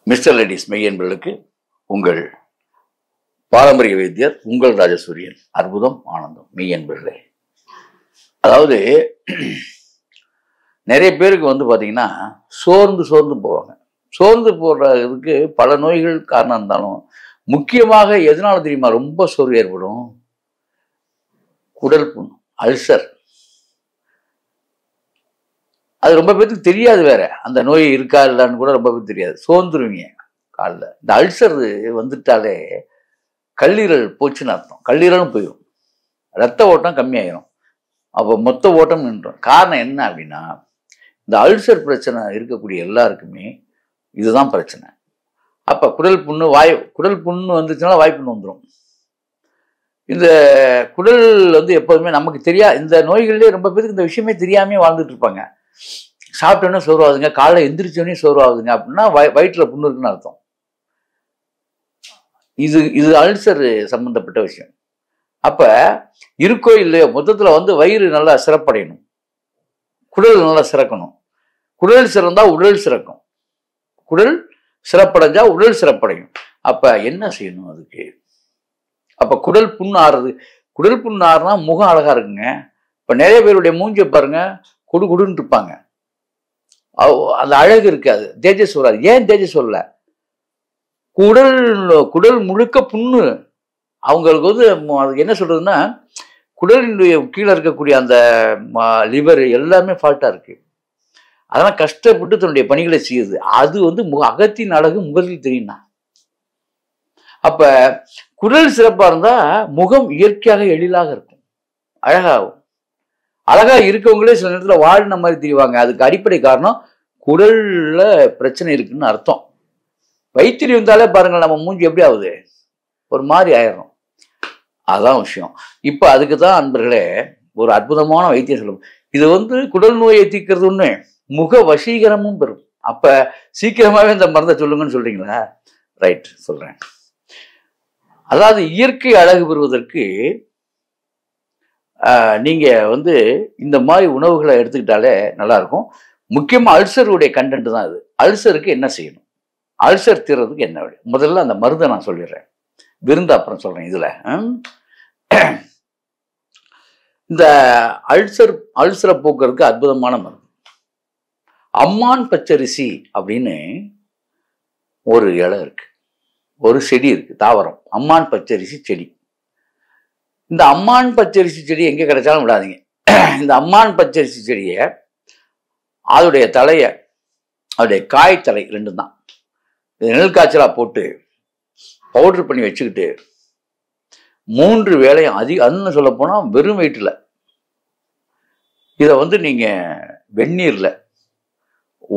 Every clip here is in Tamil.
மிஸ்டர் லேடிஸ் மெய்யன்பர்களுக்கு உங்கள் பாரம்பரிய வைத்தியர் உங்கள் ராஜசூரியன். அற்புதம் ஆனந்தம் மெய்யன்பர்களே. அதாவது நிறைய பேருக்கு பார்த்தீங்கன்னா சோர்ந்து போவாங்க. சோர்ந்து போடுறதுக்கு பல நோய்கள் காரணம் இருந்தாலும் முக்கியமாக எதனால தெரியுமா ரொம்ப சோர்வு ஏற்படும்? குடல் புண், அல்சர். அது ரொம்ப பேருக்கு தெரியாது. வேற அந்த நோய் இருக்கா இல்லைன்னு கூட ரொம்ப பேருக்கு தெரியாது. சோர்ந்துருவீங்க காலில். இந்த அல்சர் வந்துட்டாலே கல்லீரல் போச்சுன்னு அர்த்தம். கல்லீரலும் போயிடும், ரத்த ஓட்டம் கம்மியாயிரும், அப்போ மொத்த ஓட்டம் நின்றோம். காரணம் என்ன அப்படின்னா, இந்த அல்சர் பிரச்சனை இருக்கக்கூடிய எல்லாருக்குமே இதுதான் பிரச்சனை. அப்போ குடல் புண்ணு வந்துச்சுனால வாய்ப்புண்ணு வந்துடும். இந்த குடல் எப்போதுமே நமக்கு இந்த நோய்கள்லேயே ரொம்ப பேருக்கு இந்த விஷயமே தெரியாமே வாழ்ந்துட்டு இருப்பாங்க. சாப்பிட்டோன்னே சோர்வாகுதுங்க, காலைல எந்திரிச்சோடனே சோர்வாகுதுங்க அப்படின்னா வயிற்றில் புண்ணு இருக்குன்னு அர்த்தம். இது அல்சர் சம்பந்தப்பட்ட விஷயம். அப்ப இருக்கோ இல்லையோ மொத்தத்தில் வயிறு நல்லா சிறப்படையணும், குடல் நல்லா சிறக்கணும். குடல் சிறந்தா உடல் சிறக்கும், குடல் சிறப்படைஞ்சா உடல் சிறப்படையும். அப்ப என்ன செய்யணும் அதுக்கு? அப்ப குடல் புண்ணு ஆறுது. குடல் புண்ணு ஆறுனா முகம் அழகா இருக்குங்க. இப்ப நிறைய பேருடைய மூஞ்சி பாருங்க, குடுன்னு இருப்பாங்க. அந்த அழகு இருக்காது, தேஜஸ் வராது. ஏன் தேஜஸ் வரல? குடல் முழுக்க புண்ணு. அவங்களுக்கு அதுக்கு என்ன சொல்றதுன்னா, குடலினுடைய கீழே இருக்கக்கூடிய அந்த லிவர் எல்லாமே ஃபால்ட்டா இருக்கு. அதெல்லாம் கஷ்டப்பட்டு தன்னுடைய பணிகளை செய்யுது. அது அகத்தின் அழகு முகத்தில் தெரியும்னா. அப்ப குடல் சிறப்பா இருந்தா முகம் இயற்கையாக எழிலாக இருக்கும், அழகாகும். அழகா இருக்கவங்களே சில நேரத்தில் வாழ்ன மாதிரி தெரிவாங்க. அதுக்கு அடிப்படை காரணம் குடல்ல பிரச்சனை இருக்குன்னு அர்த்தம். வயிற்று வந்தாலே பாருங்க, நம்ம மூஞ்சி எப்படி ஆகுது, ஒரு மாதிரி ஆயிடும். அதான் விஷயம். இப்ப அதுக்கு தான் அன்பர்களே ஒரு அற்புதமான வைத்தியம் சொல்லும். இது குடல் நோயை தீர்க்கிறது ஒண்ணு, முக வசீகரமும் பெறும். அப்ப சீக்கிரமாவே இந்த மருந்தை சொல்லுங்கன்னு சொல்றீங்களா? ரைட், சொல்றேன். அதாவது இயற்கை அழகு பெறுவதற்கு நீங்க இந்த மாதிரி உணவுகளை எடுத்துக்கிட்டாலே நல்லா இருக்கும். முக்கியமா அல்சருடைய கண்டென்ட் தான் இது. அல்சருக்கு என்ன செய்யணும், அல்சர் தீர்றதுக்கு என்ன வழி? முதல்ல அந்த மருந்தை நான் சொல்லிடுறேன், விருந்து அப்புறம் சொல்றேன். இதுல இந்த அல்சரை போக்குறதுக்கு அற்புதமான மருந்து அம்மான் பச்சரிசி அப்படின்னு ஒரு இலை இருக்கு, ஒரு செடி இருக்கு, தாவரம். அம்மான் பச்சரிசி செடி. இந்த அம்மான் பச்சரிசி செடி எங்க கிடைச்சாலும் விடாதீங்க. இந்த அம்மான் பச்சரிசி செடியை அதோடைய தலைய, அதோடைய காய் தலை ரெண்டும் தான் நெல் காய்ச்சலா போட்டு பவுடர் பண்ணி வச்சுக்கிட்டு 3 வேளையும் அதுன்னு சொல்ல போனா வெறும் வயிற்றுல இதை நீங்க வெந்நீர்ல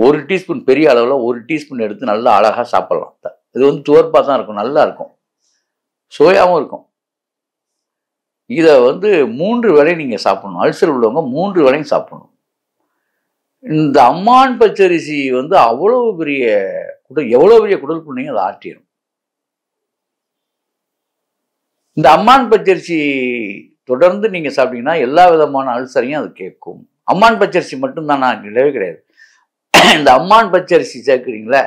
1 டீஸ்பூன், பெரிய அளவுல 1 டீஸ்பூன் எடுத்து நல்லா அழகா சாப்பிடலாம். இது துவர்ப்பா தான் இருக்கும், நல்லா இருக்கும், சுவையாகவும் இருக்கும். இதை 3 வேளையும் நீங்க சாப்பிடணும். அல்சர் உள்ளவங்க 3 வேளையும் சாப்பிடணும். இந்த அம்மான் பச்சரிசி அவ்வளவு பெரிய எவ்வளவு பெரிய குடல் புண்ணையும் அதை ஆற்றிடும். இந்த அம்மான் பச்சரிசி தொடர்ந்து நீங்க சாப்பிட்டீங்கன்னா எல்லா விதமான அல்சரையும் அது கேட்கும். அம்மான் பச்சரிசி மட்டும்தான், நான் கிடையவே கிடையாது. இந்த அம்மான் பச்சரிசி சேர்க்கிறீங்களா,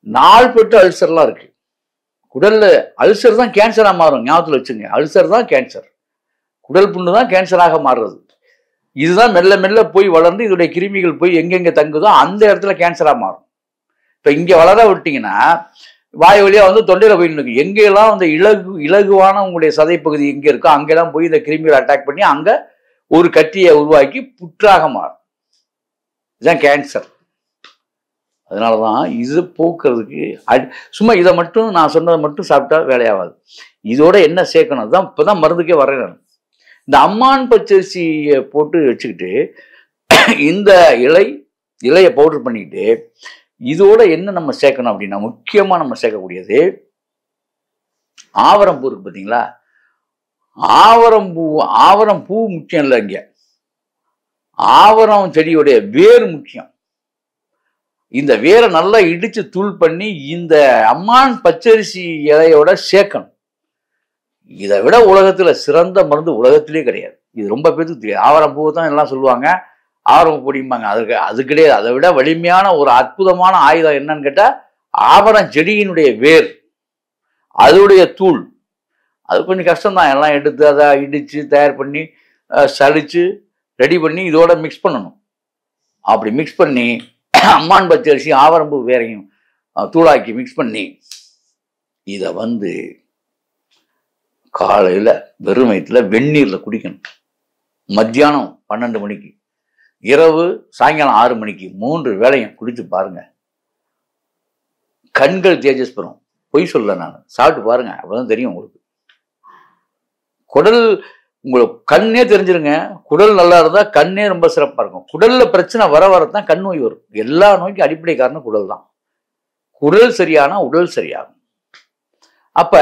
நாள்பட்ட அல்சர்லாம் இருக்கு குடல்ல. அல்சர் தான் கேன்சரா மாறும், ஞாபகத்தில் வச்சுங்க. அல்சர் தான் கேன்சர், குடல் புண்ணு தான் கேன்சராக மாறுறது. இதுதான் மெல்ல மெல்ல போய் வளர்ந்து இதோடைய கிருமிகள் போய் எங்கெங்க தங்குதோ அந்த இடத்துல கேன்சரா மாறும். இப்ப இங்க வளர விட்டீங்கன்னா வாய் வழியா தொண்டையில போய் நிற்கும். எங்கெல்லாம் இலகுவான உங்களுடைய சதை பகுதி எங்க இருக்கோ அங்கெல்லாம் போய் இந்த கிருமிகளை அட்டாக் பண்ணி அங்க ஒரு கட்டியை உருவாக்கி புற்றாக மாறும். இதுதான் கேன்சர். அதனாலதான் இது போக்குறதுக்கு சும்மா இதை மட்டும் நான் சொன்னதை மட்டும் சாப்பிட்டா வேலையாகாது. இதோட என்ன சேர்க்கணும், அதுதான் இப்பதான் மருந்துக்கே வரேன். இந்த அம்மான் பச்சரிசியை போட்டு வச்சுக்கிட்டு இந்த இலையை பவுடர் பண்ணிக்கிட்டு இதோட என்ன நம்ம சேர்க்கணும் அப்படின்னா, முக்கியமா நம்ம சேர்க்கக்கூடியது ஆவரம் பூ இருக்கு பார்த்தீங்களா. ஆவரம் பூ முக்கியம் இல்லை, இங்க ஆவரம் செடியுடைய வேர் முக்கியம். இந்த வேரை நல்லா இடிச்சு தூள் பண்ணி இந்த அம்மான் பச்சரிசி இலையோட சேர்க்கணும். இதை விட உலகத்துல சிறந்த மருந்து உலகத்திலே கிடையாது. இது ரொம்ப பேருக்கு தெரியாது. ஆவரம் பூவை தான் எல்லாம் சொல்லுவாங்க, ஆவரம் பொடிம்பாங்க. அது கிடையாது. அதை விட வலிமையான ஒரு அற்புதமான ஆயுதம் என்னன்னு கேட்டா ஆவரம் செடியினுடைய வேர், அதோடைய தூள், அது கொஞ்சம் கஷ்டம்தான். எல்லாம் எடுத்து அதை இடித்து தயார் பண்ணி சலிச்சு ரெடி பண்ணி இதோட மிக்ஸ் பண்ணணும். அப்படி மிக்ஸ் பண்ணி அம்மான் பச்சரிசி ஆவரம்பு வேறையும் தூளாக்கி மிக்ஸ் பண்ணி இதை வந்து காலையில் வெறும் வயிற்றுல வெந்நீரில் குடிக்கணும். மத்தியானம் 12 மணிக்கு, இரவு சாயங்காலம் 6 மணிக்கு 3 வேளையும் குடிச்சு பாருங்க. கண்கள் தேஜஸ் பெறும். பொய் சொல்ல, நான் சாப்பிட்டு பாருங்க, அப்பதான் தெரியும் உங்களுக்கு. குடல் உங்களுக்கு கண்ணே தெரிஞ்சிருங்க. குடல் நல்லா இருந்தா கண்ணே ரொம்ப சிறப்பா இருக்கும். குடல்ல பிரச்சனை வர வரத்தான் கண் நோய் வரும். எல்லா நோய்க்கும் அடிப்படை காரணம் குடல் தான். குடல் சரியானா உடல் சரியாகும். அப்ப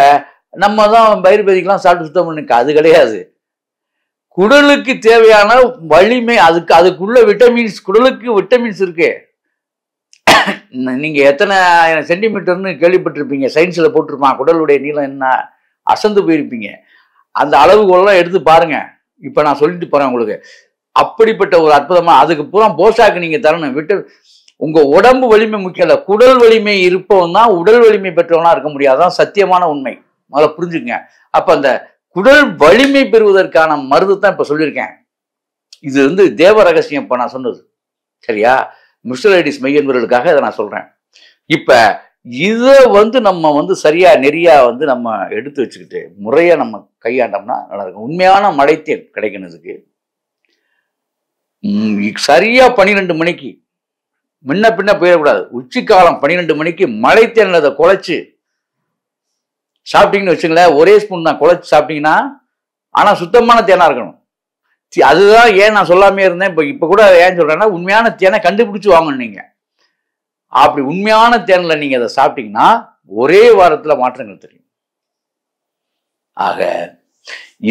நம்ம தான் ஆயுர்வேதிக்கெல்லாம் சாப்பிட்டு சுத்தம் பண்ணிக்க, அது கிடையாது. குடலுக்கு தேவையான வலிமை, அதுக்குள்ள விட்டமின்ஸ், குடலுக்கு விட்டமின்ஸ் இருக்கு. நீங்க எத்தனை சென்டிமீட்டர்னு கேள்விப்பட்டிருப்பீங்க, சயின்ஸ்ல போட்டிருப்பான் குடலுடைய நீளம் என்ன, அசந்து போயிருப்பீங்க. அந்த அளவுகோலாம் எடுத்து பாருங்க. இப்ப நான் சொல்லிட்டு போறேன் உங்களுக்கு. அப்படிப்பட்ட ஒரு அற்புதமா, அதுக்கு பூரா போஷாக்கு நீங்க தரணும். உங்க உடம்பு வலிமை முக்கியம் இல்ல, குடல் வலிமை இருப்பவன் தான் உடல் வலிமை பெற்றவனா இருக்க முடியாதான் சத்தியமான உண்மை. முதல்ல புரிஞ்சுக்கங்க. அப்ப அந்த குடல் வலிமை பெறுவதற்கான மருந்து தான் இப்ப சொல்லியிருக்கேன். இது வந்து தேவ ரகசியம் இப்ப நான் சொன்னது, சரியா? மிஸ்டர் ஐடிஸ் மையன்பர்களுக்காக இதை நான் சொல்றேன். இப்ப இதை வந்து நம்ம வந்து சரியா நெறியா வந்து நம்ம எடுத்து வச்சுக்கிட்டு முறையா நம்ம கையாண்டோம்னா நல்லா இருக்கும். உண்மையான மழைத்தேன் கிடைக்கணுதுக்கு சரியா 12 மணிக்கு முன்ன பின்ன போயிடக்கூடாது. உச்சிக்காலம் 12 மணிக்கு மழைத்தேன் அதை குழைச்சு சாப்பிட்டீங்கன்னு வச்சுங்களேன். ஒரே ஸ்பூன் தான் குழைச்சு சாப்பிட்டீங்கன்னா, ஆனா சுத்தமான தேனா இருக்கணும். அதுதான் ஏன் நான் சொல்லாமே இருந்தேன். இப்ப கூட ஏன் சொல்றேன்னா, உண்மையான தேனை கண்டுபிடிச்சு வாங்கணும் நீங்க. அப்படி உண்மையான தேன்ல நீங்க அதை சாப்பிட்டீங்கன்னா ஒரே வாரத்துல மாற்றங்கள் தெரியும். ஆக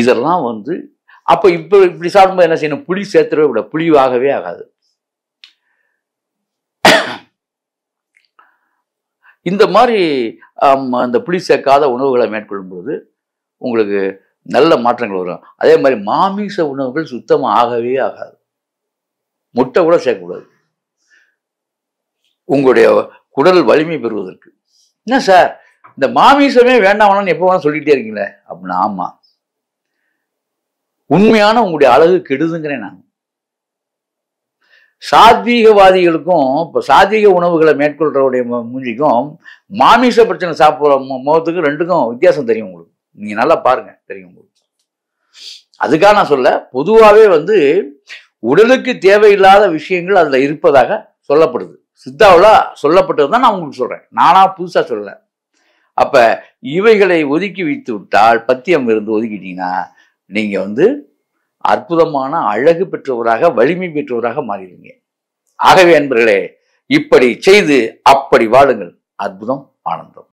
இதெல்லாம் வந்து அப்ப இப்படி சாப்பிடும்போது என்ன செய்யணும்? புளி சேர்த்துறவே விட, புளிவாகவே ஆகாது. இந்த மாதிரி அந்த புளி சேர்க்காத உணவுகளை மேற்கொள்ளும் போது உங்களுக்கு நல்ல மாற்றங்கள் வரும். அதே மாதிரி மாமிச உணவுகள் சுத்தமா ஆகவே ஆகாது. முட்டை கூட சேர்க்கக்கூடாது உங்களுடைய குடல் வலிமை பெறுவதற்கு. என்ன சார் இந்த மாமிசமே வேண்டாம் எப்போ வேணா சொல்லிட்டே இருக்கீங்களே அப்படின்னா, ஆமா, உண்மையான உங்களுடைய அழகு கெடுதுங்கிறேன் நான். சாத்வீகவாதிகளுக்கும் இப்போ சாத்வீக உணவுகளை மேற்கொள்றவுடைய மூஞ்சிக்கும் மாமிச பிரச்சனை சாப்பிட்ற முகத்துக்கும் ரெண்டுக்கும் வித்தியாசம் தெரியும் உங்களுக்கு. நீங்க நல்லா பாருங்க, தெரியும் உங்களுக்கு. அதுக்காக நான் சொல்ல, பொதுவாகவே வந்து உடலுக்கு தேவையில்லாத விஷயங்கள் அதுல இருப்பதாக சொல்லப்படுது. சித்தாவில் சொல்லப்பட்டது தான் நான் உங்களுக்கு சொல்றேன், நானா புதுசா சொல்லல. அப்ப இவைகளை ஒதுக்கி வைத்து விட்டால், பத்தியம் இருந்து ஒதுக்கிட்டீங்கன்னா நீங்க வந்து அற்புதமான அழகு பெற்றவராக, வலிமை பெற்றவராக மாறிடுவீங்க. ஆகவே அன்பர்களே, இப்படி செய்து அப்படி வாழுங்கள். அற்புதம், ஆனந்தம்.